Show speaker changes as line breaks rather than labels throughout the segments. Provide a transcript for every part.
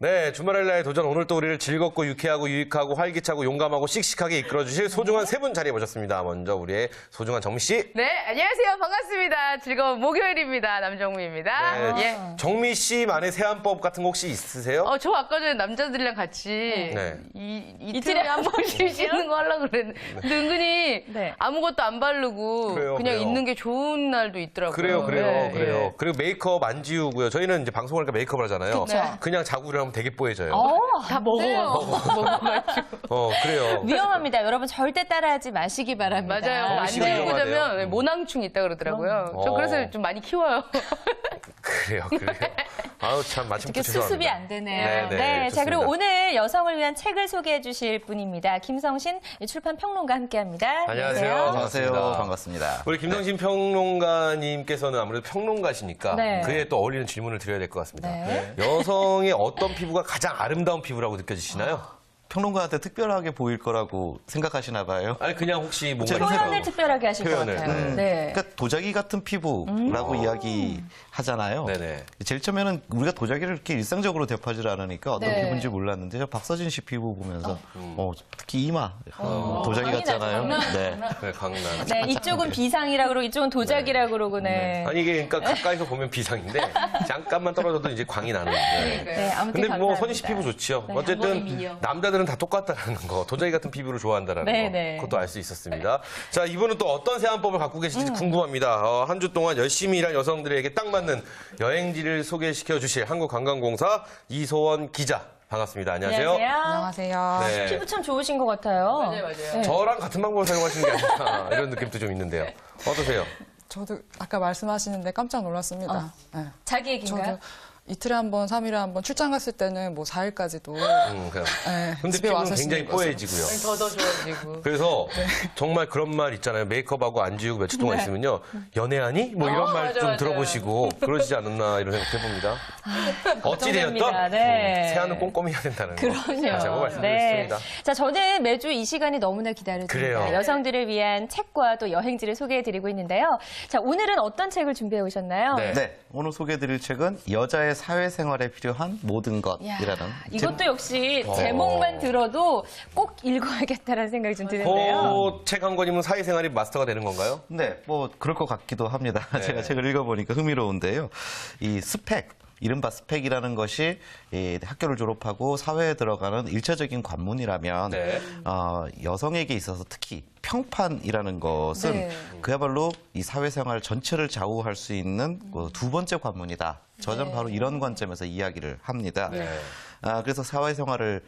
네, 주말의 도전 오늘 또 우리를 즐겁고 유쾌하고 유익하고 활기차고 용감하고 씩씩하게 이끌어주실 소중한 세 분 자리해 보셨습니다. 먼저 우리의 소중한 정미 씨.
네, 안녕하세요. 반갑습니다. 즐거운 목요일입니다. 남정미입니다.
네,
예.
정미 씨만의 세안법 같은 거 혹시 있으세요?
저 아까 전에 남자들이랑 같이
네.
이틀에 한 번씩 씻는 거 하려고 그랬는데 근데 은근히
네.
아무것도 안 바르고
그래요,
그냥
그래요.
있는 게 좋은 날도 있더라고요.
그래요.
네,
그리고 메이크업 안 지우고요. 저희는 이제 방송을 하니까 메이크업을 하잖아요.
그쵸.
그냥 자국을 하면 되게 뽀해져요.
다 먹어가지고.
그래요.
위험합니다. 여러분 절대 따라하지 마시기 바랍니다.
맞아요. 안
정시가
들고
위험하대요.
자면 모낭충 있다 그러더라고요. 저 그래서 좀 많이 키워요.
그래요. 아우, 참, 마침
이렇게 수습이 안 되네요.
네,
자, 그리고
좋습니다.
오늘 여성을 위한 책을 소개해 주실 분입니다. 김성신 출판 평론가 함께합니다.
안녕하세요.
안녕하세요. 반갑습니다.
우리 김성신 평론가님께서는 아무래도 평론가시니까
네.
그에 또 어울리는 질문을 드려야 될 것 같습니다.
네.
여성의 어떤 피부가 가장 아름다운 피부라고 느껴지시나요?
평론가한테 특별하게 보일 거라고 생각하시나 봐요.
아니 그냥 혹시 뭔가
표현을 특별하게 하실
표현을,
것 같아요.
네.
네.
그러니까 도자기 같은 피부라고 이야기하잖아요.
네네.
제일 처음에는 우리가 도자기를 이렇게 일상적으로 대파질 않으니까 어떤
네.
피부인지 몰랐는데 저 박서진 씨 피부 보면서 특히 이마 도자기
강이
같잖아요.
나죠,
네.
네, 강남.
네, 이쪽은 비상이라고 그러고 이쪽은 도자기라고 그러고 네.
아니 이게 그러니까 가까이서 보면 비상인데 잠깐만 떨어져도 이제 광이 나는.
네, 아무튼
근데 뭐
감사합니다.
선희 씨 피부 좋지요.
네,
어쨌든 남자들은 다 똑같다는 거, 도자기 같은 피부를 좋아한다라는
네,
거,
네.
그것도 알 수 있었습니다. 자, 이분은 또 어떤 세안법을 갖고 계실지 궁금합니다. 한 주 동안 열심히 일한 여성들에게 딱 맞는 여행지를 소개시켜 주실 한국관광공사 이소원 기자. 반갑습니다. 안녕하세요.
안녕하세요.
네.
피부 참 좋으신 것 같아요.
맞아요.
네.
저랑 같은 방법을 사용하시는 게 아니라 이런 느낌도 좀 있는데요. 어떠세요?
저도 아까 말씀하시는데 깜짝 놀랐습니다. 네.
자기 얘기인가요?
저도 이틀에 한 번, 3일에 한 번 출장 갔을 때는 뭐 4일까지도
그냥.
네,
근데
집에
피부는
와서
굉장히
씻는 거죠.
뽀해지고요.
더 좋아지고.
그래서 정말 그런 말 있잖아요. 메이크업하고 안 지우고 며칠 동안 있으면요. 연애하니? 뭐 이런 말 좀
맞아요.
들어보시고 그러시지 않았나 이런 생각 해봅니다. 어찌되었던
걱정됩니다. 네.
세안은 꼼꼼히 해야 된다는 거.
그럼요.
다시 한번 말씀드리겠습니다.
자, 저는 매주 이 시간이 너무나 기다려집니다.
그래요.
여성들을 위한 책과 또 여행지를 소개해드리고 있는데요. 자, 오늘은 어떤 책을 준비해 오셨나요?
네.
네. 오늘 소개해드릴 책은 여자의 사회생활에 필요한 모든 것이라는
이것도 역시 제목만 들어도 꼭 읽어야겠다라는 생각이 좀 드는데요.
그 책 한 권이면 사회생활이 마스터가 되는 건가요?
네, 뭐 그럴 것 같기도 합니다.
네.
제가 책을 읽어보니까 흥미로운데요. 이 스펙, 이른바 스펙이라는 것이 이 학교를 졸업하고 사회에 들어가는 일차적인 관문이라면
네.
여성에게 있어서 특히 평판이라는 것은
네.
그야말로 이 사회생활 전체를 좌우할 수 있는 두 번째 관문이다. 저는 바로 이런 관점에서 이야기를 합니다.
네.
그래서 사회생활을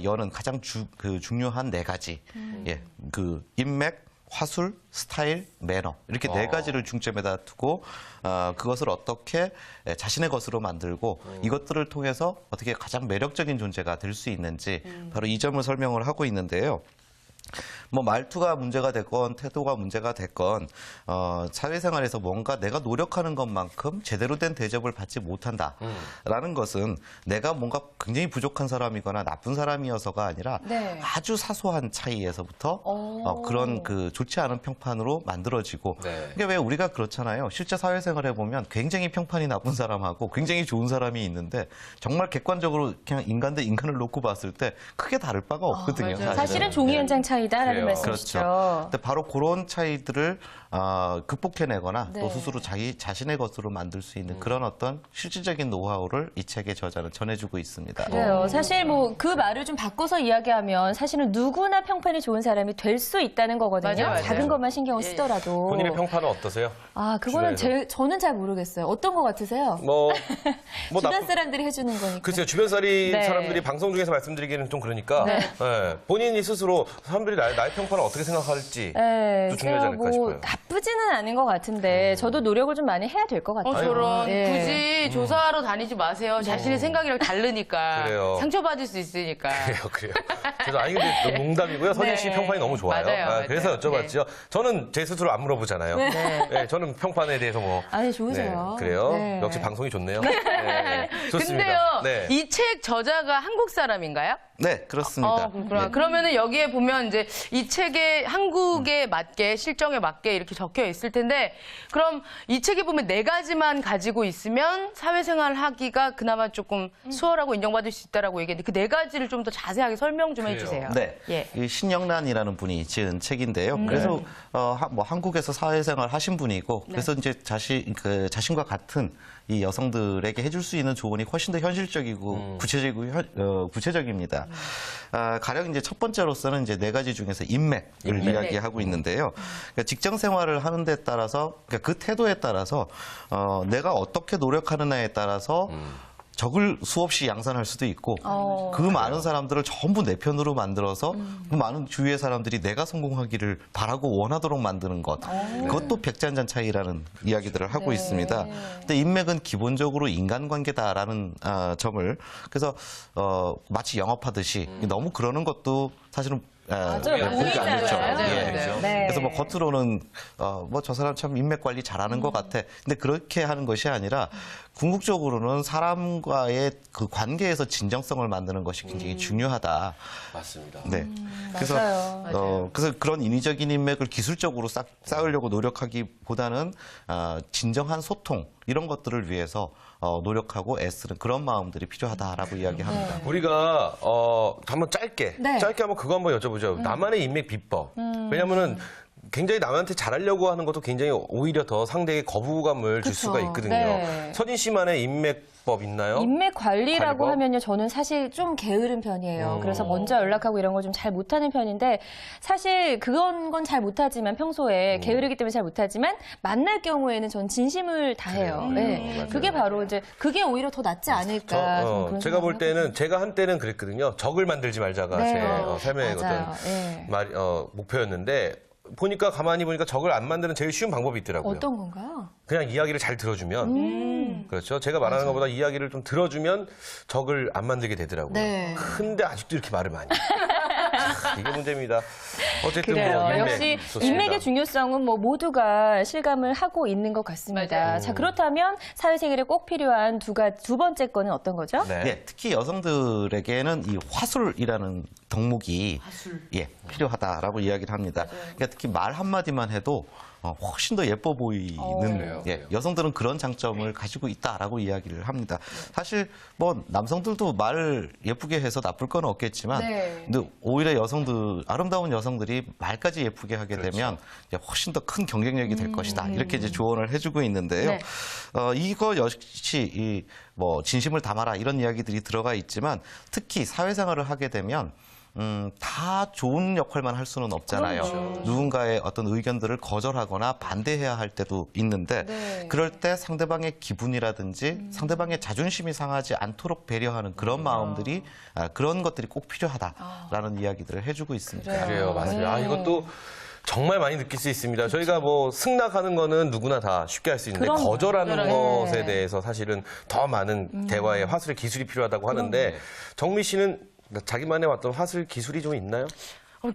여는 가장 중요한 네 가지. 예, 그 인맥, 화술, 스타일, 매너 이렇게 네 가지를 중점에다 두고 그것을 어떻게 자신의 것으로 만들고 이것들을 통해서 어떻게 가장 매력적인 존재가 될 수 있는지 바로 이 점을 설명을 하고 있는데요. 뭐 말투가 문제가 됐건 태도가 문제가 됐건 사회생활에서 뭔가 내가 노력하는 것만큼 제대로 된 대접을 받지 못한다라는 것은 내가 뭔가 굉장히 부족한 사람이거나 나쁜 사람이어서가 아니라
네.
아주 사소한 차이에서부터 그런 그 좋지 않은 평판으로 만들어지고
네.
이게 왜 우리가 그렇잖아요. 실제 사회생활에 보면 굉장히 평판이 나쁜 사람하고 굉장히 좋은 사람이 있는데 정말 객관적으로 그냥 인간 대 인간을 놓고 봤을 때 크게 다를 바가 없거든요.
사실은 종이 한 장 차이다라는
그래요.
말씀이시죠.
그렇죠. 근데 바로 그런 차이들을 극복해내거나
네.
또 스스로 자신의 것으로 만들 수 있는 그런 어떤 실질적인 노하우를 이 책의 저자는 전해주고 있습니다.
그래요. 사실 뭐 그 말을 좀 바꿔서 이야기하면 사실은 누구나 평판이 좋은 사람이 될 수 있다는 거거든요.
맞아요.
작은 것만 신경을 쓰더라도.
본인의 평판은 어떠세요?
그거는
주변에서.
저는 잘 모르겠어요. 어떤 것 같으세요?
뭐
주변
나쁜-
사람들이 해주는 거니까.
글쎄요, 주변
네.
사람들이 방송 중에서 말씀드리기는 좀 그러니까
네.
예, 본인이 스스로 사람들이 나의 평판을 어떻게 생각할지
네,
또 중요하지 않을까
뭐
싶어요.
나쁘지는 않은 것 같은데 저도 노력을 좀 많이 해야 될 것 같아요.
저런
예.
굳이 조사하러 다니지 마세요. 자신의 생각이랑 다르니까.
그래요.
상처받을 수 있으니까.
그래요. 그래서 아니 근데 농담이고요. 선희 씨
네.
평판이 너무 좋아요.
맞아요.
그래서 여쭤봤죠. 저는 제 스스로 안 물어보잖아요. 네, 저는 평판에 대해서 뭐.
아니, 좋으세요.
네, 그래요.
네.
역시 방송이 좋네요. 네, 좋습니다.
근데요,
네.
이 책 저자가 한국 사람인가요?
네, 그렇습니다.
그렇구나. 그러면은 여기에 보면 이제 이 책에 한국에 맞게 실정에 맞게 이렇게 적혀 있을 텐데 그럼 이 책에 보면 4가지만 가지고 있으면 사회생활 하기가 그나마 조금 수월하고 인정받을 수 있다라고 얘기했는데 그 4가지를 좀 더 자세하게 설명 좀 해주세요.
네.
예.
이 신영란이라는 분이 지은 책인데요. 그래서 뭐 한국에서 사회생활 하신 분이고 그래서 이제 자신과 같은 이 여성들에게 해줄 수 있는 조언이 훨씬 더 현실적이고 구체적입니다. 가령 이제 첫 번째로서는 이제 4가지 중에서 인맥을 이야기하고 있는데요. 그러니까 직장 생활을 하는 데 따라서 그러니까 그 태도에 따라서 내가 어떻게 노력하느냐에 따라서 적을 수없이 양산할 수도 있고 그 많은 사람들을 전부 내 편으로 만들어서 그 많은 주위의 사람들이 내가 성공하기를 바라고 원하도록 만드는 것. 그것도 백지한잔 차이라는 이야기들을 하고 있습니다. 근데 인맥은 기본적으로 인간관계다라는 점을 그래서 마치 영업하듯이 너무 그러는 것도 사실은 보이지 않죠.
맞아요.
네.
그래서 뭐 겉으로는 뭐 저 사람 참 인맥 관리 잘하는 것 같아. 근데 그렇게 하는 것이 아니라 궁극적으로는 사람과의 그 관계에서 진정성을 만드는 것이 굉장히 중요하다.
맞습니다.
네. 그래서
맞아요.
그래서 그런 인위적인 인맥을 기술적으로 쌓으려고 노력하기보다는 진정한 소통 이런 것들을 위해서 노력하고 애쓰는 그런 마음들이 필요하다라고 이야기합니다.
우리가 한번 짧게
네.
한번 그거 한번 여쭤보죠. 나만의 인맥 비법. 왜냐면은 굉장히 남한테 잘하려고 하는 것도 굉장히 오히려 더 상대에게 거부감을 줄
그쵸.
수가 있거든요.
네.
서진 씨만의 인맥법 있나요?
인맥 관리라고
관리법?
하면요, 저는 사실 좀 게으른 편이에요. 그래서 먼저 연락하고 이런 걸 좀 잘 못하는 편인데, 사실 그건 건 잘 못하지만 평소에 게으르기 때문에 잘 못하지만 만날 경우에는 전 진심을 다해요. 네.
맞아요.
그게 바로 이제 그게 오히려 더 낫지 않을까. 좀 그런
제가 볼
생각을
때는 제가 한때는 그랬거든요. 적을 만들지 말자가
네.
제 삶의
맞아요.
어떤
예.
목표였는데 가만히 보니까 적을 안 만드는 제일 쉬운 방법이 있더라고요.
어떤 건가요?
그냥 이야기를 잘 들어주면 그렇죠. 제가 말하는 것보다 이야기를 좀 들어주면 적을 안 만들게 되더라고요.
네.
근데 아직도 이렇게 말을 많이 해요. 이게 문제입니다. 어쨌든
그래요.
뭐 인맥
역시
좋습니다.
인맥의 중요성은 뭐 모두가 실감을 하고 있는 것 같습니다.
맞아요.
자, 그렇다면 사회생활에 꼭 필요한 두 번째 거는 어떤 거죠?
네.
예, 특히 여성들에게는 이 화술이라는 덕목이 필요하다라고 이야기를 합니다. 그러니까 특히 말 한마디만 해도 훨씬 더 예뻐 보이는
그래요?
여성들은 그런 장점을 가지고 있다라고 이야기를 합니다. 사실 뭐 남성들도 말을 예쁘게 해서 나쁠 건 없겠지만
네.
근데 오히려 아름다운 여성들이 말까지 예쁘게 하게 되면 이제 훨씬 더 큰 경쟁력이 될 것이다. 이렇게 이제 조언을 해주고 있는데요.
네.
이거 역시 뭐 진심을 담아라 이런 이야기들이 들어가 있지만 특히 사회생활을 하게 되면 다 좋은 역할만 할 수는 없잖아요. 누군가의 어떤 의견들을 거절하거나 반대해야 할 때도 있는데 그럴 때 상대방의 기분이라든지 상대방의 자존심이 상하지 않도록 배려하는 그런 마음들이 그런 것들이 꼭 필요하다라는 이야기들을 해주고 있습니다.
그래요, 맞아요. 이것도 정말 많이 느낄 수 있습니다. 저희가 뭐 승낙하는 거는 누구나 다 쉽게 할 수 있는데
그럼요.
거절하는 것에 대해서 사실은 더 많은 대화의 화술의 기술이 필요하다고 하는데 정미 씨는 자기만의 어떤 화술 기술이 좀 있나요?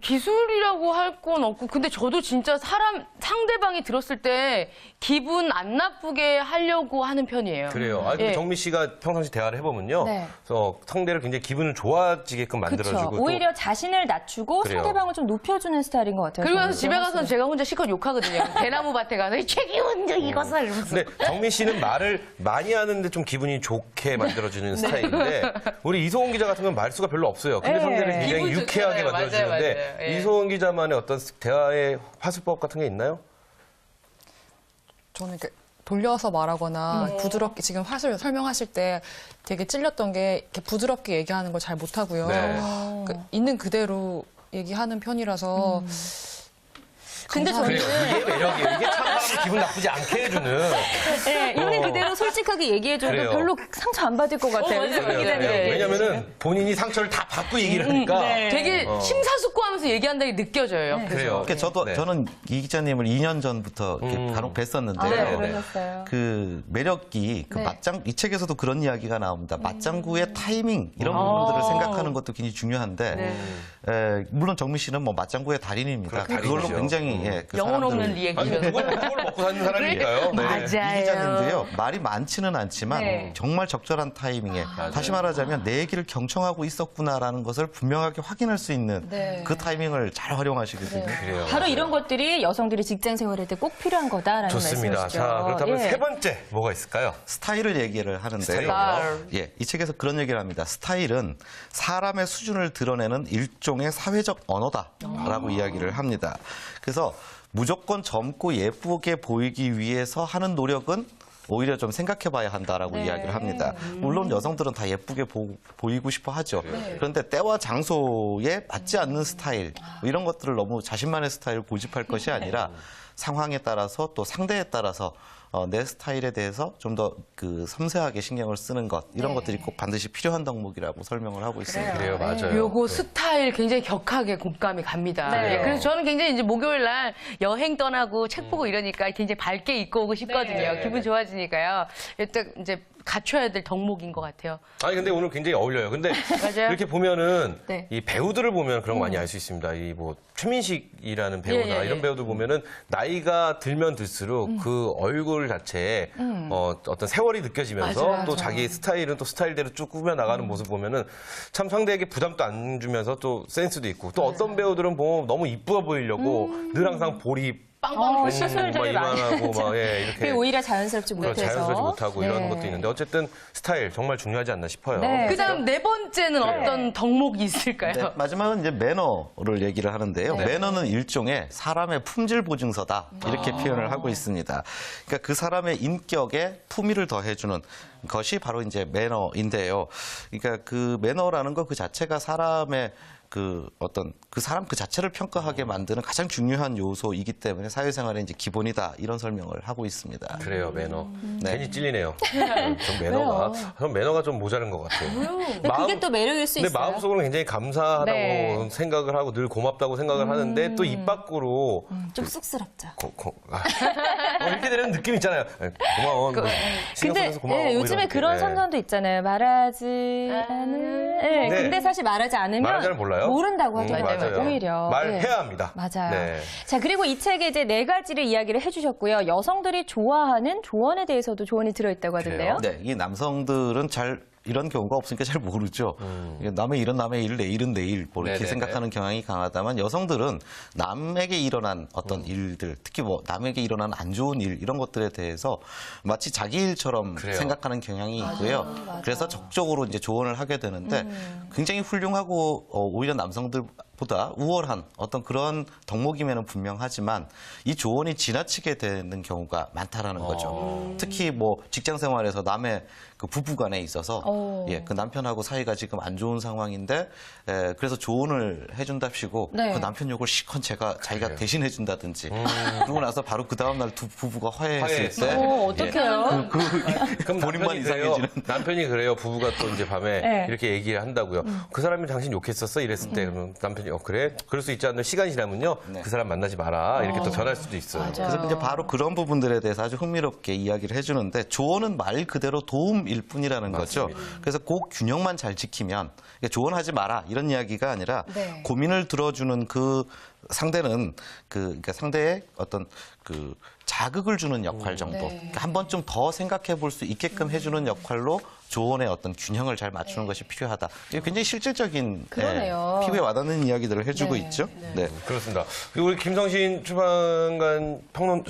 기술이라고 할 건 없고 근데 저도 진짜 상대방이 들었을 때 기분 안 나쁘게 하려고 하는 편이에요.
그래요. 근데
예.
정미 씨가 평상시 대화를 해보면요.
네.
그래서 상대를 굉장히 기분을 좋아지게끔 만들어주고
그렇죠.
또
오히려 자신을 낮추고
그래요.
상대방을 좀 높여주는 스타일인 것 같아요.
그리고
저는.
나서 집에 가서는 제가 혼자 실컷 욕하거든요. 대나무 밭에 가서 이 책임은 이것을 이러면서.
근데 정민 씨는 말을 많이 하는데 좀 기분이 좋게 만들어주는 스타일인데 우리 이소은 기자 같은 건 말수가 별로 없어요. 근데
네.
상대를 굉장히
기분
유쾌하게
좋잖아요.
만들어주는데
맞아요, 맞아요. 예.
이소은 기자만의 어떤 대화의 화술법 같은 게 있나요?
저는 이렇게 돌려서 말하거나 부드럽게 지금 화술 설명하실 때 되게 찔렸던 게 이렇게 부드럽게 얘기하는 걸 잘 못하고요.
네.
있는 그대로 얘기하는 편이라서
근데 저는
그래요. 이게 매력이에요. 이게 참 사람을 기분 나쁘지 않게 해주는.
네, 있는 그대로 솔직하게 얘기해줘도
그래요.
별로 상처 안 받을 것 같아요.
맞아요,
이소은
맞아요.
기자님.
네.
왜냐면은 본인이 상처를 다 받고 얘기를 하니까.
네.
되게 심사숙고하면서 얘기한다는 게 느껴져요. 옆에서.
그래요.
그러니까
네.
저는 이 기자님을 2년 전부터 이렇게 간혹 뵀었는데
아,
네.
그러셨어요.
그 매력이
네.
이 책에서도 그런 이야기가 나옵니다. 맞장구의 타이밍 이런 부분들을 생각하는 것도 굉장히 중요한데 물론 정미 씨는 뭐 맞장구의 달인입니다.
그렇죠.
그걸로
달인이죠.
굉장히 굉장히 그
영혼 없는
사람들을
아니,
리액션.
그걸 먹고 사는 사람이니까요. 네.
맞아요.
이 기자님들이요 말이 많지는 않지만
네.
정말 적절한 타이밍에 다시 말하자면 내 얘기를 경청하고 있었구나라는 것을 분명하게 확인할 수 있는
네.
그 타이밍을 잘 활용하시거든요.
그래요.
바로
맞아요.
이런 것들이 여성들이 직장 생활할 때 꼭 필요한 거다라는
좋습니다.
말씀이시죠.
자, 그렇다면
예.
세 번째 뭐가 있을까요?
스타일을 얘기를 하는데요.
스타일.
예, 이 책에서 그런 얘기를 합니다. 스타일은 사람의 수준을 드러내는 일종의 사회적 언어다라고 이야기를 합니다. 그래서 무조건 젊고 예쁘게 보이기 위해서 하는 노력은 오히려 좀 생각해 봐야 한다라고
네.
이야기를 합니다. 물론 여성들은 다 예쁘게 보이고 싶어 하죠. 그런데 때와 장소에 맞지 않는 스타일, 뭐 이런 것들을 너무 자신만의 스타일을 고집할 것이 아니라 상황에 따라서 또 상대에 따라서 내 스타일에 대해서 좀 더 그 섬세하게 신경을 쓰는 것 이런 것들이 꼭 반드시 필요한 덕목이라고 설명을 하고 있습니다.
그래요, 맞아요.
요거
네.
스타일 굉장히 격하게 공감이 갑니다.
네.
예, 그래서 저는 굉장히 이제 목요일 날 여행 떠나고 책 보고 이러니까 굉장히 밝게 입고 오고 싶거든요.
네.
기분 좋아지니까요. 일단 이제 갖춰야 될 덕목인 것 같아요.
아니 근데 오늘 굉장히 어울려요. 근데
맞아요.
이렇게 보면은
네.
이 배우들을 보면 그런 거 많이 알 수 있습니다. 이 뭐 최민식이라는 배우나
예, 예,
이런
예.
배우들 보면은 나이가 들면 들수록 그 얼굴 자체에 어떤 세월이 느껴지면서
맞아요,
또
맞아요.
자기 스타일은 또 스타일대로 쭉 꾸며 나가는 모습 보면은 참 상대에게 부담도 안 주면서 또 센스도 있고 또 어떤 배우들은 보면 너무 이쁘어 보이려고 늘 항상 볼이
빵빵
시술들이 많이
이만하고 막 이렇게
그게 오히려 자연스럽지
그런
못해서.
자연스럽지 못하고
네.
이런 것도 있는데 어쨌든 스타일 정말 중요하지 않나 싶어요.
네.
그다음 네 번째는 어떤 덕목이 있을까요?
네, 마지막은 이제 매너를 얘기를 하는데요. 매너는 일종의 사람의 품질 보증서다 이렇게 표현을 하고 있습니다. 그러니까 그 사람의 인격에 품위를 더해주는 것이 바로 이제 매너인데요. 그러니까 그 매너라는 거 그 자체가 사람의 그 어떤 그 사람 그 자체를 평가하게 만드는 가장 중요한 요소이기 때문에 사회생활의 이제 기본이다 이런 설명을 하고 있습니다.
그래요, 매너.
네.
괜히 찔리네요. 전 매너가 좀 모자른 것 같아요.
근데 그게 또 매력일 수
근데
있어요.
마음속으로 굉장히 감사하다고
네.
생각을 하고 늘 고맙다고 생각을 하는데 또 입 밖으로
좀 쑥스럽죠.
이렇게 되는 느낌 있잖아요. 고마워. 뭐, 신경
근데
써서 고마워.
예,
뭐
요즘에
이런
그런
게.
선전도 있잖아요. 말하지 않는. 예,
네.
근데 사실 말하지 않으면
말하지 않으면 몰라요?
모른다고 하더라고요.
맞아요.
오히려.
말해야
예.
합니다.
맞아요.
네.
자, 그리고 이 책에 이제 네 가지를 이야기를 해주셨고요. 여성들이 좋아하는 조언에 대해서도 조언이 들어있다고 하던데요.
네, 이 남성들은 잘 이런 경우가 없으니까 잘 모르죠. 이게 남의 일은 남의 일, 내 일은 내 일, 뭐 이렇게
네네네.
생각하는 경향이 강하다만 여성들은 남에게 일어난 어떤 일들, 특히 뭐 남에게 일어난 안 좋은 일 이런 것들에 대해서 마치 자기 일처럼
그래요.
생각하는 경향이 있고요. 그래서 적극적으로 이제 조언을 하게 되는데 굉장히 훌륭하고 오히려 남성들보다 우월한 어떤 그런 덕목임에는 분명하지만 이 조언이 지나치게 되는 경우가 많다라는 거죠. 특히 뭐 직장 생활에서 남의 그 부부간에 있어서 예, 그 남편하고 사이가 지금 안 좋은 상황인데 그래서 조언을 해준답시고
네.
그 남편 욕을 시컨 자기가 대신 해준다든지 그러고 나서 바로 그 다음 날 두 부부가 화해했을 때
어떡해요?
그럼
본인만
남편이 그래요.
이상해지는.
남편이 그래요. 부부가 또 이제 밤에
네.
이렇게 얘기를 한다고요. 그 사람이 당신 욕했었어? 이랬을 때 그러면 남편이 그래? 그럴 수 있지 않는 시간이 지나면요.
네.
그 사람 만나지 마라. 이렇게 또 전할 수도 있어요.
그래서 이제 바로 그런 부분들에 대해서 아주 흥미롭게 이야기를 해주는데 조언은 말 그대로 도움일 뿐이라는 거죠. 그래서 그 균형만 잘 지키면 조언하지 마라 이런 이야기가 아니라
네.
고민을 들어주는 그 상대는 그러니까 상대의 어떤 그 자극을 주는 역할 정도.
네.
그러니까 한 번쯤 더 생각해 볼 수 있게끔 해주는 역할로 조언의 어떤 균형을 잘 맞추는 것이 필요하다. 이게 굉장히 실질적인
그러네요.
피부에 와닿는 이야기들을 해주고
네.
있죠. 네.
그렇습니다. 그리고 우리 김성신 출판관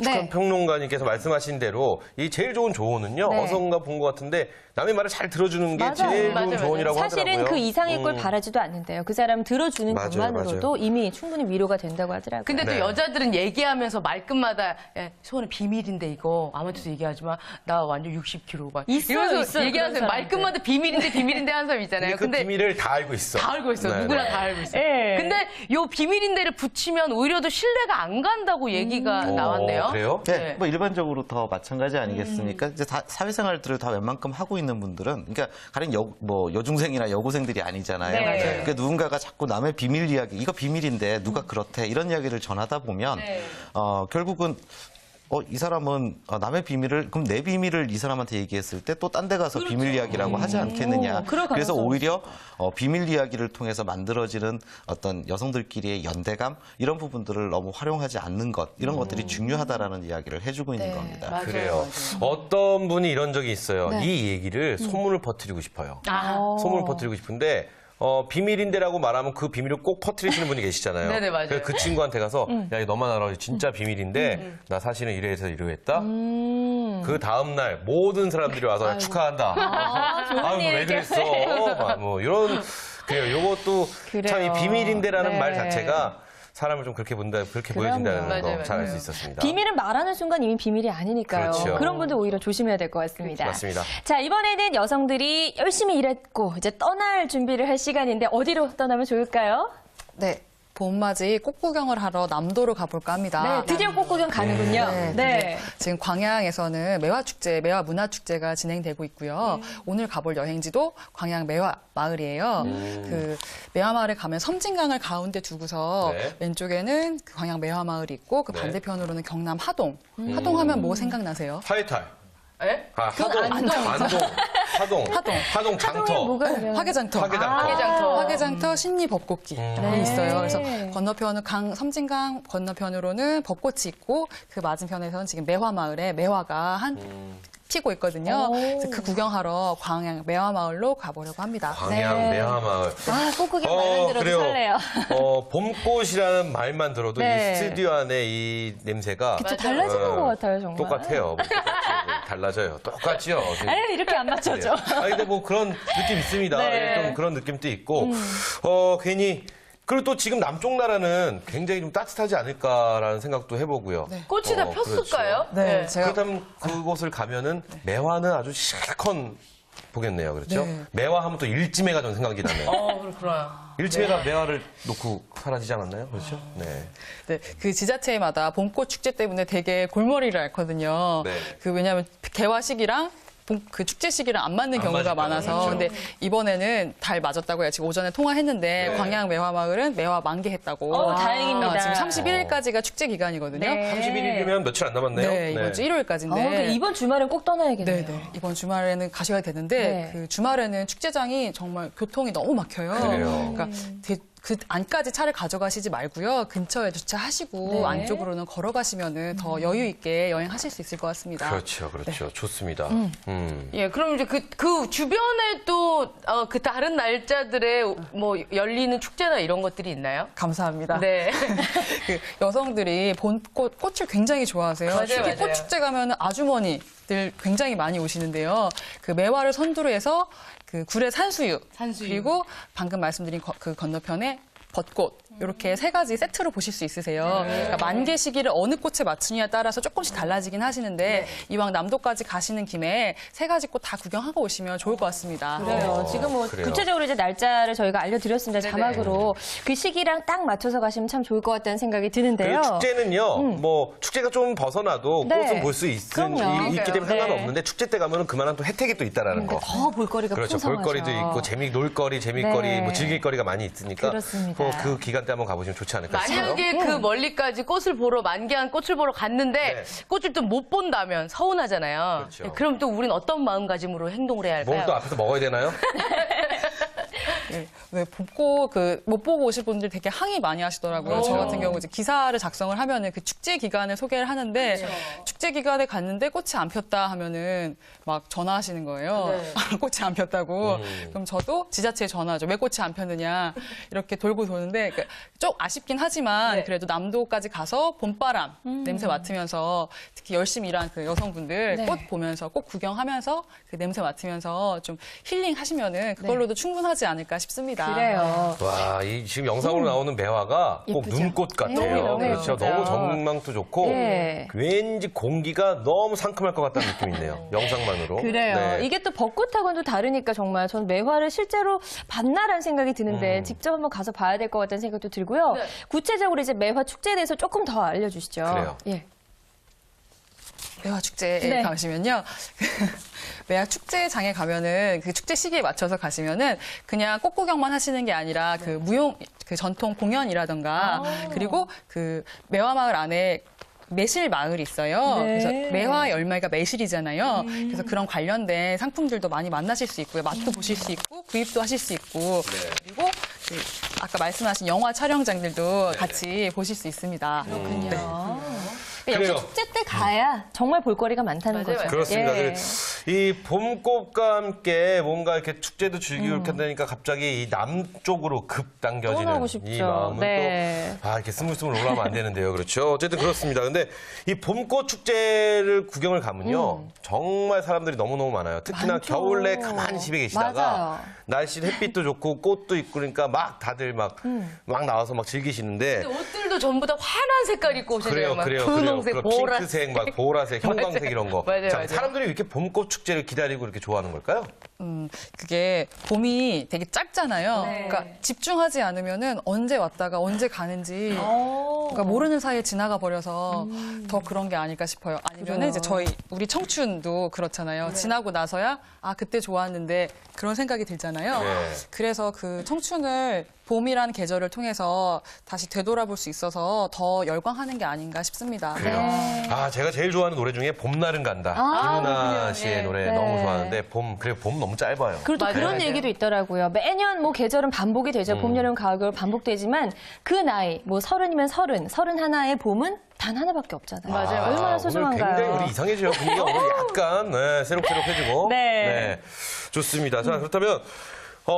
네.
평론가님께서 말씀하신 대로 이 제일 좋은 조언은요.
네.
어선가 본 것 같은데 남의 말을 잘 들어주는 게
맞아요.
제일 좋은
맞아요.
조언이라고
사실은
하더라고요.
그 이상의 걸 바라지도 않는데요. 그 사람 들어주는
맞아요,
것만으로도
맞아요.
이미 충분히 위로가 된다고 하더라고요.
근데 또
네.
여자들은 얘기하면서 말끝마다 소원은 비밀인데 이거 아무한테도 얘기하지 마. 나 완전 60kg 막
있어요,
이러면서
있어요,
얘기하면서
그런
말끝마다 비밀인데 하는 사람 있잖아요.
근데 그 비밀을 다 알고 있어.
다 알고 있어.
네,
누구나
네.
다 알고 있어.
예.
근데 요 비밀인데를 붙이면 오히려 더 신뢰가 안 간다고 얘기가 나왔네요.
그래요?
네,
네.
뭐 일반적으로 더 마찬가지 아니겠습니까? 이제 사회생활들을 다 웬만큼 하고 있는 분들은, 그러니까 가령 여중생이나 여고생들이 아니잖아요.
네. 맞아요.
그러니까 누군가가 자꾸 남의 비밀 이야기, 이거 비밀인데 누가 그렇대 이런 이야기를 전하다 보면 결국은 이 사람은 남의 비밀을 그럼 내 비밀을 이 사람한테 얘기했을 때 또 딴 데 가서 비밀 이야기라고 하지 않겠느냐.
그럴
그래서
가능성이
오히려 비밀 이야기를 통해서 만들어지는 어떤 여성들끼리의 연대감 이런 부분들을 너무 활용하지 않는 것 이런 것들이 중요하다라는 이야기를 해주고 있는 겁니다.
맞아요.
그래요. 어떤 분이 이런 적이 있어요.
네.
이 얘기를 소문을 퍼뜨리고 싶어요.
아.
소문을 퍼뜨리고 싶은데 비밀인데라고 말하면 그 비밀을 꼭 퍼뜨리시는 분이 계시잖아요.
네네, 맞아요.
그래서 그 친구한테 가서 야, 이거 너만 알아. 진짜 비밀인데 나 사실은 이래서 이러했다. 그 다음 날 모든 사람들이 와서 야, 축하한다.
좋은
아유, 왜
일.
그랬어? 막 뭐 이런 그래요. 요것도 참 이
그래요.
비밀인데라는
네.
말 자체가 사람을 좀 그렇게 본다, 그렇게 보여준다는
맞아요,
거 잘 알
맞아요.
수 있었습니다.
비밀을 말하는 순간 이미 비밀이 아니니까요.
그렇죠.
그런 분들 오히려 조심해야 될 것 같습니다.
맞습니다.
자, 이번에는 여성들이 열심히 일했고 이제 떠날 준비를 할 시간인데 어디로 떠나면 좋을까요?
네. 봄맞이 꽃구경을 하러 남도로 가볼까 합니다.
네, 드디어 꽃구경 가는군요. 네.
지금 광양에서는 매화축제, 매화문화축제가 진행되고 있고요. 오늘 가볼 여행지도 광양 매화마을이에요. 그 매화마을에 가면 섬진강을 가운데 두고서
네.
왼쪽에는 그 광양 매화마을이 있고 그
네.
반대편으로는 경남 하동. 하동하면 뭐 생각나세요?
화해탈.
에?
하동 장터.
뭐가 그래요?
화개장터.
화개장터.
화개장터 신리 벚꽃길이 있어요. 그래서 건너편은 섬진강 건너편으로는 벚꽃이 있고 그 맞은편에서는 지금 매화마을에 매화가 피고 있거든요. 그래서 그 구경하러 광양 매화마을로 가보려고 합니다.
광양
네.
매화마을.
아, 꽃구경 말만 들어도
그래요.
설레요.
봄꽃이라는 말만 들어도
네.
이 스튜디오 안에 이 냄새가
좀 달라지는 것 같아요, 정말.
똑같아요. 뭐 똑같이 달라져요. 똑같죠.
아유, 이렇게 안 맞춰줘.
아 근데 뭐 그런 느낌 있습니다.
네.
좀 그런 느낌도 있고 괜히 그리고 또 지금 남쪽 나라는 굉장히 좀 따뜻하지 않을까라는 생각도 해보고요.
꽃이 다 폈을까요?
네, 제가
그렇다면 그곳을 가면은 매화는 아주 실컷 보겠네요. 그렇죠?
네.
매화하면 또 일지매가 좀 생각이 나네요.
그렇구나.
일지매가 매화를 놓고 사라지지 않았나요? 그렇죠? 네.
네, 그 지자체마다 봄꽃 축제 때문에 되게 골머리를 앓거든요.
네.
왜냐하면 개화 시기랑 그 축제 시기랑 안 맞는
안
경우가
맞을까 봐,
많아서
그렇죠.
근데 이번에는 잘 맞았다고요. 지금 오전에 통화했는데
네.
광양 매화마을은 매화 만개했다고.
다행입니다.
지금 31일까지가 축제 기간이거든요.
네.
31일이면 며칠 안 남았네요.
네, 이번 주 일요일까지인데.
그럼 이번 주말엔 꼭 떠나야겠네요.
네, 이번 주말에는 가셔야 되는데
네.
그 주말에는 축제장이 정말 교통이 너무 막혀요.
그래요.
그러니까 그 안까지 차를 가져가시지 말고요. 근처에 주차하시고
네.
안쪽으로는 걸어가시면은 더 여유 있게 여행하실 수 있을 것 같습니다.
그렇죠, 그렇죠. 좋습니다.
예, 그럼 이제 그 주변에 또 그 다른 날짜들에 뭐 열리는 축제나 이런 것들이 있나요?
감사합니다.
네.
그 여성들이 꽃을 굉장히 좋아하세요.
맞아요,
특히
맞아요.
꽃축제 가면 아주머니들 굉장히 많이 오시는데요. 그 매화를 선두로 해서 그 굴의 산수유, 그리고 방금 말씀드린 그 건너편에 벚꽃 이렇게 세 가지 세트로 보실 수 있으세요. 그러니까 만개 시기를 어느 꽃에 맞추냐에 따라서 조금씩 달라지긴 하시는데 이왕 남도까지 가시는 김에 세 가지 꽃 다 구경하고 오시면 좋을 것 같습니다.
그래요. 지금 뭐
그래요.
구체적으로 이제 날짜를 저희가 알려드렸습니다. 자막으로 그 시기랑 딱 맞춰서 가시면 참 좋을 것 같다는 생각이 드는데요.
그리고 축제는요, 뭐 축제가 좀 벗어나도
네.
꽃은 볼 수 있기
그럼요.
때문에
네.
상관없는데 축제 때 가면은 그만한 또 혜택이 또 있다라는 거.
더 볼거리가
그렇죠.
풍성하죠.
볼거리도 있고 놀거리, 재미거리,
네.
뭐 즐길거리가 많이 있으니까
그렇습니다.
그 기간 때 한번 가보시면 좋지 않을까 싶어요.
만약에 그 멀리까지 꽃을 보러 만개한 꽃을 보러 갔는데
네.
꽃을 또 못 본다면 서운하잖아요.
그렇죠.
그럼 또 우린 어떤 마음가짐으로 행동을 해야 할까요?
뭘 또 앞에서 먹어야 되나요?
네, 못 보고 오실 분들 되게 항의 많이 하시더라고요. 저 같은 경우 이제 기사를 작성을 하면은 그 축제 기간을 소개를 하는데 축제 기간에 갔는데 꽃이 안 폈다 하면은 막 전화하시는 거예요. 꽃이 안 폈다고. 그럼 저도 지자체에 전화하죠. 왜 꽃이 안 폈느냐 이렇게 돌고 도는데 좀 아쉽긴 하지만 그래도 남도까지 가서 봄바람 냄새 맡으면서 특히 열심히 일한 그 여성분들
네.
꽃 보면서 꽃 구경하면서 그 냄새 맡으면서 좀 힐링하시면은 그걸로도 충분하지 않을까 싶습니다.
그래요.
와, 이 지금 영상으로 나오는 매화가 꼭
예쁘죠?
눈꽃 같아요.
네, 너무
그렇죠.
예쁘죠.
너무 전망도 좋고
네.
왠지 공기가 너무 상큼할 것 같다는 느낌이 있네요. 영상만으로.
그래요.
네.
이게 또 벚꽃하고는 또 다르니까 정말 전 매화를 실제로 봤나라는 생각이 드는데 직접 한번 가서 봐야 될 것 같다는 생각도 들고요.
네.
구체적으로 이제 매화 축제에 대해서 조금 더 알려주시죠.
그래요.
예.
매화 축제에
네.
가시면요. 매화 축제장에 가면은 그 축제 시기에 맞춰서 가시면은 그냥 꽃 구경만 하시는 게 아니라 그 전통 공연이라던가 그리고 그 매화마을 안에 매실 마을이 있어요.
네.
그래서 매화 열매가 매실이잖아요. 그래서 그런 관련된 상품들도 많이 만나실 수 있고요. 맛도 보실 수 있고 구입도 하실 수 있고 그리고 그 아까 말씀하신 영화 촬영장들도 같이 보실 수 있습니다.
역시
그래요.
축제 때 가야 정말 볼거리가 많다는
맞아요,
거죠.
그렇습니다.
예.
이 봄꽃과 함께 뭔가 이렇게 축제도 즐기고 이렇게 한다니까 갑자기 이 남쪽으로 급 당겨지는
떠나고 싶죠.
이 마음은
네.
또 이렇게 스물스물 올라가면 안 되는데요. 그렇죠. 어쨌든 그렇습니다. 근데 이 봄꽃 축제를 구경을 가면요. 정말 사람들이 너무너무 많아요. 특히나
많죠.
겨울 내 가만히 집에 계시다가
맞아요.
날씨 햇빛도 좋고 꽃도 있고 그러니까 막 다들 막 나와서 막 즐기시는데
옷들도 전부 다 환한 색깔 입고 오시잖아요.
그래요.
분홍색, 보라색.
핑크색, 막 보라색, 형광색 이런 거.
맞아요,
자,
맞아요.
사람들이 왜 이렇게 봄꽃 축제를 기다리고 이렇게 좋아하는 걸까요?
그게 봄이 되게 짧잖아요.
네.
그러니까 집중하지 않으면은 언제 왔다가 언제 가는지 그러니까 모르는 사이에 지나가 버려서 더 그런 게 아닐까 싶어요. 아니면은 이제 우리 청춘도 그렇잖아요. 지나고 나서야 그때 좋았는데 그런 생각이 들잖아요.
네.
그래서 그 청춘을 봄이라는 계절을 통해서 다시 되돌아볼 수 있어서 더 열광하는 게 아닌가 싶습니다.
그래요. 제가 제일 좋아하는 노래 중에 봄날은 간다. 김은아 씨의 노래
네.
너무 좋아하는데 봄 너무 짧아요.
그리고 또
맞아요,
그런
맞아요.
얘기도 있더라고요. 매년 뭐 계절은 반복이 되죠. 봄, 여름, 가을, 겨울 반복되지만 그 나이, 뭐 30이면 31의 봄은 단 하나밖에 없잖아요.
맞아요.
얼마나
오늘
소중한가요?
굉장히 우리 이상해져요. 분위기가 오늘 약간 새록새록해지고.
네.
좋습니다. 자, 그렇다면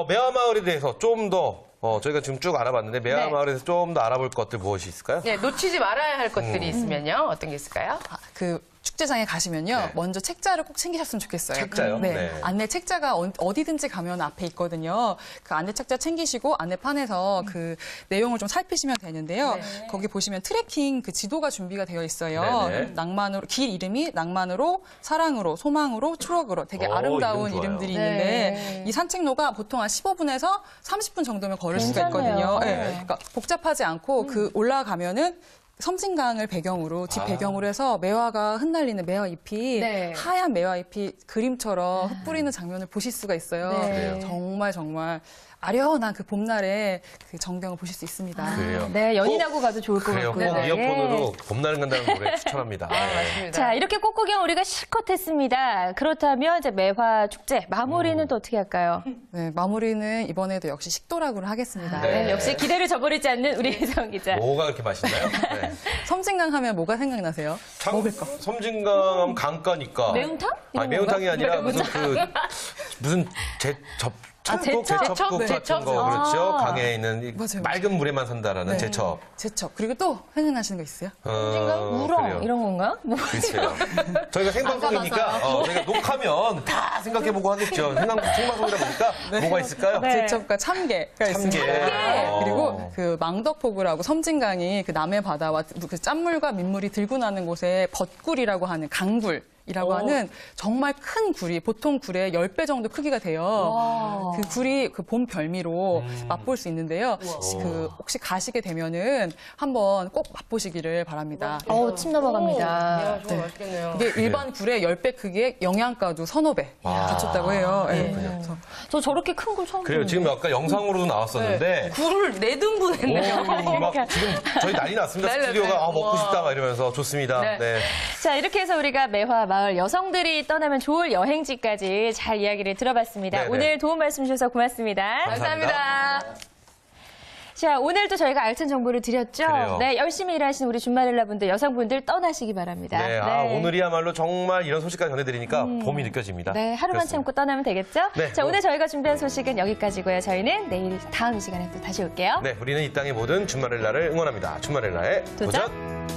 매화마을에 대해서 좀 더 저희가 지금 쭉 알아봤는데 매화마을에서 좀 더 알아볼 것들 무엇이 있을까요?
네, 놓치지 말아야 할 것들이 있으면요. 어떤 게 있을까요?
그 축제장에 가시면요.
네.
먼저 책자를 꼭 챙기셨으면 좋겠어요.
책자요?
네.
네.
안내 책자가 어디든지 가면 앞에 있거든요. 그 안내 책자 챙기시고 안내판에서 그 내용을 좀 살피시면 되는데요. 거기 보시면 트레킹 그 지도가 준비가 되어 있어요.
네네.
낭만으로 길 이름이 낭만으로 사랑으로 소망으로 추억으로 되게 아름다운
이름 좋아요.
이름들이
네.
있는데 이 산책로가 보통 한 15분에서 30분 정도면 걸을 수가
괜찮네요.
있거든요.
네.
그러니까 복잡하지 않고 그 올라가면은 섬진강을 배경으로 뒷 배경으로 해서 매화가 흩날리는 매화 잎이
네.
하얀 매화 잎이 그림처럼 흩뿌리는 장면을 보실 수가 있어요.
네. 그래요.
정말 아련한 그 봄날의 그 정경을 보실 수 있습니다.
그래요.
네, 연인하고 가도 좋을 것
그래요.
같고요.
꼭
네.
이어폰으로 봄날은 간다는 노래 추천합니다. 네.
맞습니다.
자, 이렇게 꽃구경 우리가 실컷 했습니다. 그렇다면 이제 매화 축제 마무리는 또 어떻게 할까요?
네, 마무리는 이번에도 역시 식도락으로 하겠습니다.
네.
네, 역시 기대를 저버리지 않는 우리 혜성 기자.
뭐가 그렇게 맛있나요? 네.
섬진강 하면 뭐가 생각나세요? 먹을 거.
섬진강 하면 강가니까.
매운탕? 이런
매운탕이
건가?
아니라 무슨
제첩.
제첩국
네.
같은 거 그렇죠. 강에 있는 이
맞아요.
맑은 물에만 산다라는
네.
제첩.
제첩. 그리고 또 생각나시는 거 있어요?
우렁
그래요.
이런 건가? 뭐.
글쎄요. 저희가 생방송이니까 저희가 녹화면 다 생각해보고 하겠죠. 생방송이다 보니까 뭐가 있을까요?
네.
제첩과 참게가 있습니다. 그리고 그 망덕포구라고 섬진강이 그 남해 바다와 그 짠물과 민물이 들고 나는 곳에 벚굴이라고 하는 강굴이라고 하는 정말 큰 굴이 보통 굴의 10배 정도 크기가 돼요. 그 굴이 그 봄 별미로 맛볼 수 있는데요. 그 혹시 가시게 되면은 한번 꼭 맛보시기를 바랍니다.
침 넘어갑니다.
정말 맛있겠네요.
이게 일반 굴의 10배 크기의 영양가도 서너 배 갖췄다고 해요. 네. 그래서
저 저렇게 큰 걸 처음
그래요.
보는데.
지금 아까 영상으로도 나왔었는데
굴을 4등분 했네요.
막 지금 저희 난리 났습니다.
난리
스튜디오가
났어요.
먹고
우와.
싶다 막 이러면서 좋습니다.
네.
네.
자, 이렇게 해서 우리가 매화 마을 여성들이 떠나면 좋을 여행지까지 잘 이야기를 들어봤습니다.
네네.
오늘 도움 말씀 주셔서 고맙습니다.
감사합니다.
자, 오늘도 저희가 알찬 정보를 드렸죠?
그래요.
네, 열심히 일하시는 우리 준마릴라 분들, 여성분들 떠나시기 바랍니다.
네. 오늘이야말로 정말 이런 소식까지 전해드리니까 봄이 느껴집니다.
네, 하루만
그렇습니다.
참고 떠나면 되겠죠?
네,
자,
뭐.
오늘 저희가 준비한 소식은 여기까지고요. 저희는 내일 다음 이 시간에 또 다시 올게요.
네, 우리는 이 땅의 모든 주말의 날을 응원합니다. 주말의 날의
도전.
도전.